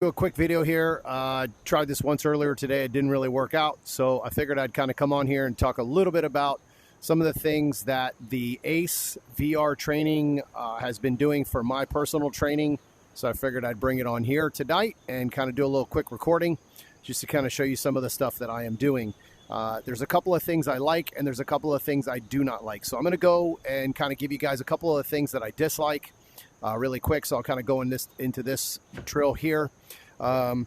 Do a quick video here. Tried this once earlier today. It didn't really work out, so I figured I'd kind of come on here and talk a little bit about some of the things that the ACE VR training has been doing for my personal training. So I figured I'd bring it on here tonight and kind of do a little quick recording just to kind of show you some of the stuff that I am doing. There's a couple of things I like and there's a couple of things I do not like. So I'm going to go and kind of give you guys a couple of things that I dislike really quick. So I'll kind of go into this drill here. So I'm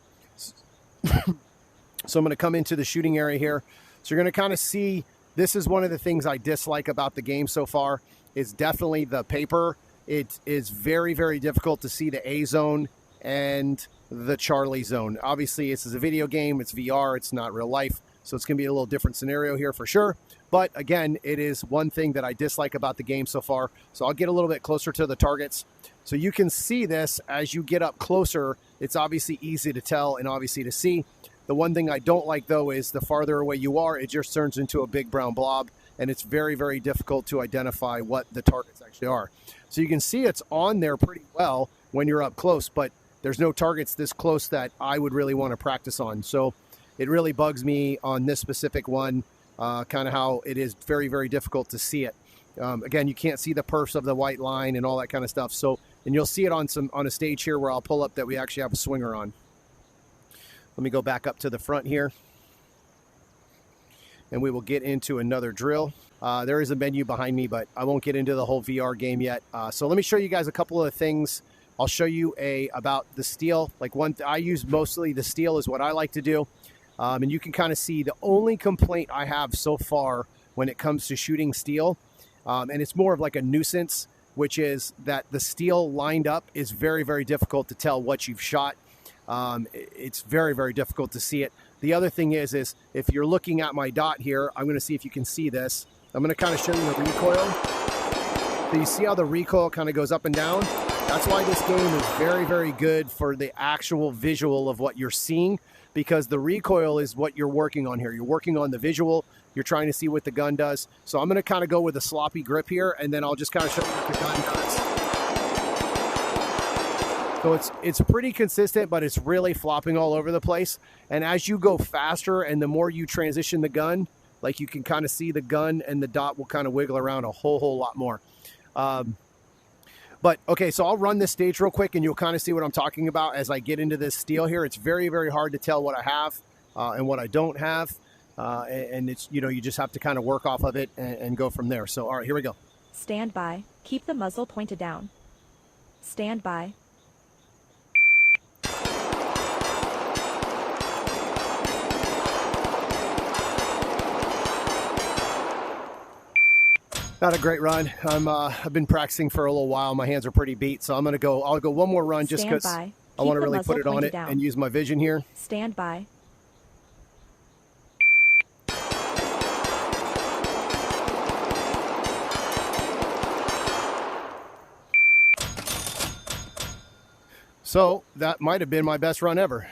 going to come into the shooting area here. So you're going to kind of see, this is one of the things I dislike about the game so far. It's definitely the paper. It is very, very difficult to see the A zone and the Charlie zone. Obviously, this is a video game. It's VR. It's not real life. So it's going to be a little different scenario here for sure. But again, it is one thing that I dislike about the game so far. So I'll get a little bit closer to the targets. So you can see this as you get up closer. It's obviously easy to tell and obviously to see. The one thing I don't like, though, is the farther away you are, it just turns into a big brown blob. And it's very, very difficult to identify what the targets actually are. So you can see it's on there pretty well when you're up close. But there's no targets this close that I would really want to practice on. So it really bugs me on this specific one, kind of how it is very, very difficult to see it. Again, you can't see the perfs of the white line and all that kind of stuff. So, and you'll see it on a stage here where I'll pull up that we actually have a swinger on. Let me go back up to the front here. And we will get into another drill. There is a menu behind me, but I won't get into the whole VR game yet. So let me show you guys a couple of things. I'll show you about the steel. Like I use mostly the steel is what I like to do. And you can kind of see the only complaint I have so far when it comes to shooting steel, and it's more of like a nuisance, which is that the steel lined up is very, very difficult to tell what you've shot. It's very, very difficult to see it. The other thing is if you're looking at my dot here, I'm going to see if you can see this. I'm going to kind of show you the recoil. So you see how the recoil kind of goes up and down? That's why this game is very, very good for the actual visual of what you're seeing, because the recoil is what you're working on here. You're working on the visual. You're trying to see what the gun does. So I'm going to kind of go with a sloppy grip here, and then I'll just kind of show you what the gun does. So it's pretty consistent, but it's really flopping all over the place. And as you go faster and the more you transition the gun, like you can kind of see the gun and the dot will kind of wiggle around a whole lot more. But okay, so I'll run this stage real quick and you'll kind of see what I'm talking about as I get into this steel here. It's very, very hard to tell what I have and what I don't have. And it's, you just have to kind of work off of it and go from there. So, all right, here we go. Stand by. Keep the muzzle pointed down. Stand by. Not a great run. I've been practicing for a little while. My hands are pretty beat, so I'll go one more run just because I want to really put it on it and use my vision here. Stand by. So that might have been my best run ever.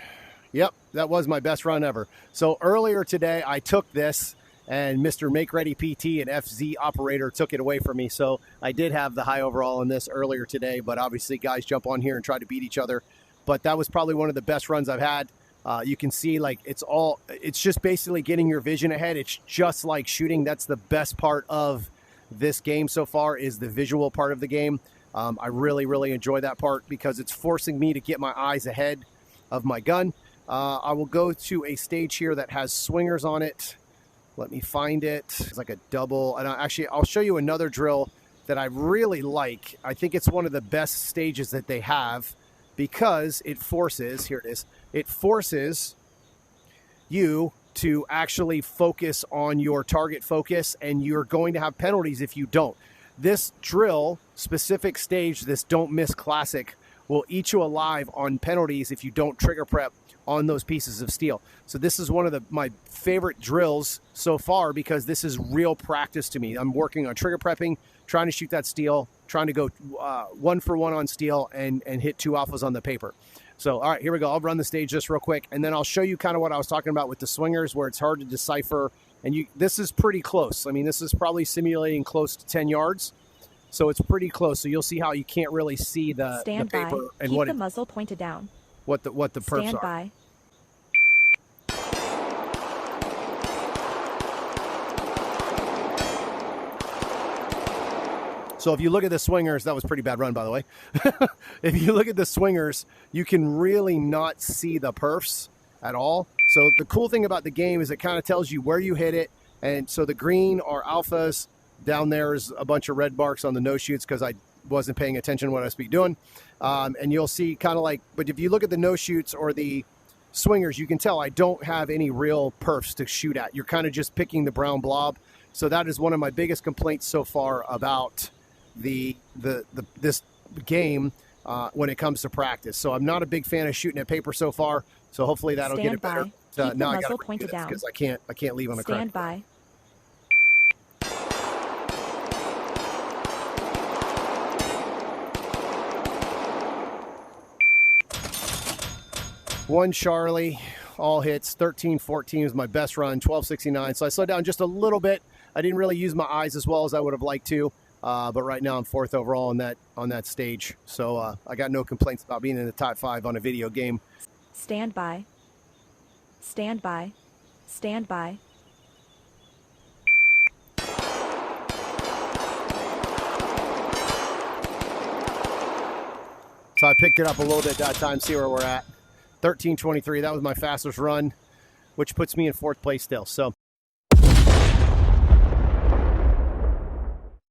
Yep, that was my best run ever. So earlier today, I took this and Mr. Make Ready PT and FZ operator took it away from me. So I did have the high overall in this earlier today, but obviously guys jump on here and try to beat each other. But that was probably one of the best runs I've had. You can see like it's just basically getting your vision ahead. It's just like shooting. That's the best part of this game so far, is the visual part of the game. I really, really enjoy that part because it's forcing me to get my eyes ahead of my gun. I will go to a stage here that has swingers on it. Let me find it. It's like a double. And I'll show you another drill that I really like. I think it's one of the best stages that they have because it forces, here it is, it forces you to actually focus on your target focus, and you're going to have penalties if you don't. This drill, specific stage, this Don't Miss Classic, will eat you alive on penalties if you don't trigger prep on those pieces of steel. So this is one of my favorite drills so far because this is real practice to me. I'm working on trigger prepping, trying to shoot that steel, trying to go 1 for 1 on steel and hit 2 alphas on the paper. So, all right, here we go. I'll run the stage just real quick, and then I'll show you kind of what I was talking about with the swingers, where it's hard to decipher. And this is pretty close. I mean, this is probably simulating close to 10 yards. So it's pretty close. So you'll see how you can't really see the paper and Keep what the muzzle pointed down. what the perfs Stand are. by. So if you look at the swingers, that was a pretty bad run, by the way. If you look at the swingers, you can really not see the perfs at all. So the cool thing about the game is it kind of tells you where you hit it. And so the green are alphas. Down there is a bunch of red marks on the no shoots because I wasn't paying attention to what I was doing. And you'll see kind of like, but if you look at the no shoots or the swingers, you can tell I don't have any real perfs to shoot at. You're kind of just picking the brown blob. So that is one of my biggest complaints so far about this game when it comes to practice. So I'm not a big fan of shooting at paper so far. So hopefully that'll get it better. Keep the Now I muzzle gotta pointed down. because I can't leave on a crack. Stand by. One Charlie, all hits. 13-14 was my best run. 1269. So I slowed down just a little bit. I didn't really use my eyes as well as I would have liked to. But right now I'm 4th overall on that stage. So I got no complaints about being in the top 5 on a video game. Stand by. Stand by. Stand by. So I picked it up a little bit that time, see where we're at. 13-23, that was my fastest run, which puts me in 4th place still. So